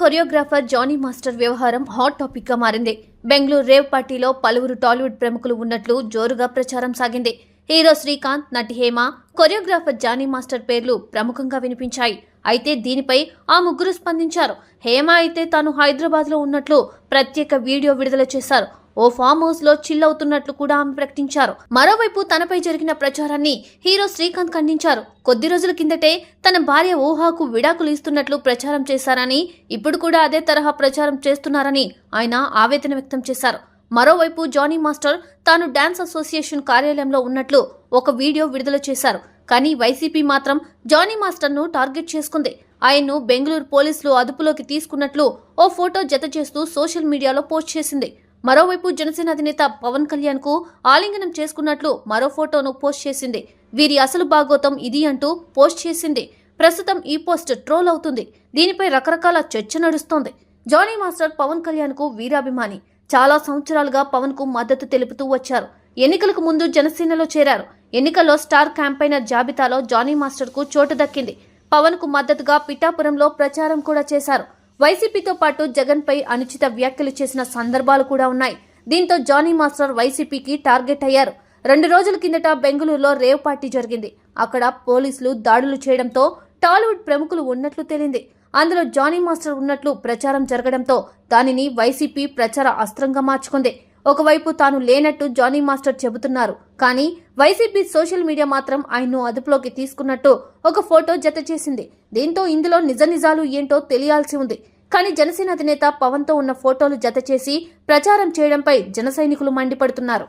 Choreographer Johnny master వ్యవహారం hot topic గా మారింది. బెంగళూరు రేవ్ పార్టీలో పలువురు టాలీవుడ్ ప్రముఖులు ఉన్నట్లు జోరుగా ప్రచారం సాగింది. హీరో శ్రీకాంత్, నటి హేమ, కొరియోగ్రాఫర్ జానీ మాస్టర్ పేర్లు ప్రముఖంగా వినిపించాయి. అయితే దీనిపై ఆ ముగ్గురు స్పందించారు. హేమ అయితే తాను హైదరాబాద్ లో ఉన్నట్లు ప్రత్యేక వీడియో విడుదల చేశారు. ఓ ఫామ్ హౌస్ లో చిల్ అవుతున్నట్లు కూడా ఆమె ప్రకటించారు. మరోవైపు తనపై జరిగిన ప్రచారాన్ని హీరో శ్రీకాంత్ ఖండించారు. కొద్ది రోజుల కిందటే తన భార్య ఊహాకు విడాకులు ఇస్తున్నట్లు ప్రచారం చేశారని, ఇప్పుడు కూడా అదే తరహా ప్రచారం చేస్తున్నారని ఆయన ఆవేదన వ్యక్తం చేశారు. మరోవైపు జానీ మాస్టర్ తాను డాన్స్ అసోసియేషన్ కార్యాలయంలో ఉన్నట్లు ఒక వీడియో విడుదల చేశారు. కానీ వైసీపీ మాత్రం జానీ మాస్టర్ ను టార్గెట్ చేసుకుంది. ఆయన్ను బెంగళూరు పోలీసులు అదుపులోకి తీసుకున్నట్లు ఓ ఫోటో జత చేస్తూ సోషల్ మీడియాలో పోస్ట్ చేసింది. మరోవైపు జనసేన అధినేత పవన్ కళ్యాణ్ కు ఆలింగనం చేసుకున్నట్లు మరో ఫోటోను పోస్ట్ చేసింది. వీరి అసలు భాగోతం ఇది అంటూ పోస్ట్ చేసింది. ప్రస్తుతం ఈ పోస్ట్ ట్రోల్ అవుతుంది. దీనిపై రకరకాల చర్చ నడుస్తోంది. జానీ మాస్టర్ పవన్ కళ్యాణ్ కు వీరాభిమాని. చాలా సంవత్సరాలుగా పవన్ కు మద్దతు తెలుపుతూ వచ్చారు. ఎన్నికలకు ముందు జనసేనలో చేరారు. ఎన్నికల్లో స్టార్ క్యాంపైనర్ జాబితాలో జానీ మాస్టర్ కు చోటు దక్కింది. పవన్ కు మద్దతుగా పిఠాపురంలో ప్రచారం కూడా చేశారు. వైసీపీతో పాటు జగన్ పై అనుచిత వ్యాఖ్యలు చేసిన సందర్భాలు కూడా ఉన్నాయి. దీంతో జానీ మాస్టర్ వైసీపీకి టార్గెట్ అయ్యారు. 2 రోజుల కిందట బెంగళూరులో రేవ్ పార్టీ జరిగింది. అక్కడ పోలీసులు దాడులు చేయడంతో టాలీవుడ్ ప్రముఖులు ఉన్నట్లు తేలింది. అందులో జానీ మాస్టర్ ఉన్నట్లు ప్రచారం జరగడంతో దానిని వైసీపీ ప్రచార అస్త్రంగా మార్చుకుంది. ఒకవైపు తాను లేనట్టు జానీ మాస్టర్ చెబుతున్నారు. కానీ వైసీపీ సోషల్ మీడియా మాత్రం ఆయన్ను అదుపులోకి తీసుకున్నట్టు ఒక ఫోటో జత చేసింది. దీంతో ఇందులో నిజాలు ఏంటో తెలియాల్సి ఉంది. కానీ జనసేన అధినేత పవన్ తో ఉన్న ఫోటోలు జత చేసి ప్రచారం చేయడంపై జన సైనికులు మండిపడుతున్నారు.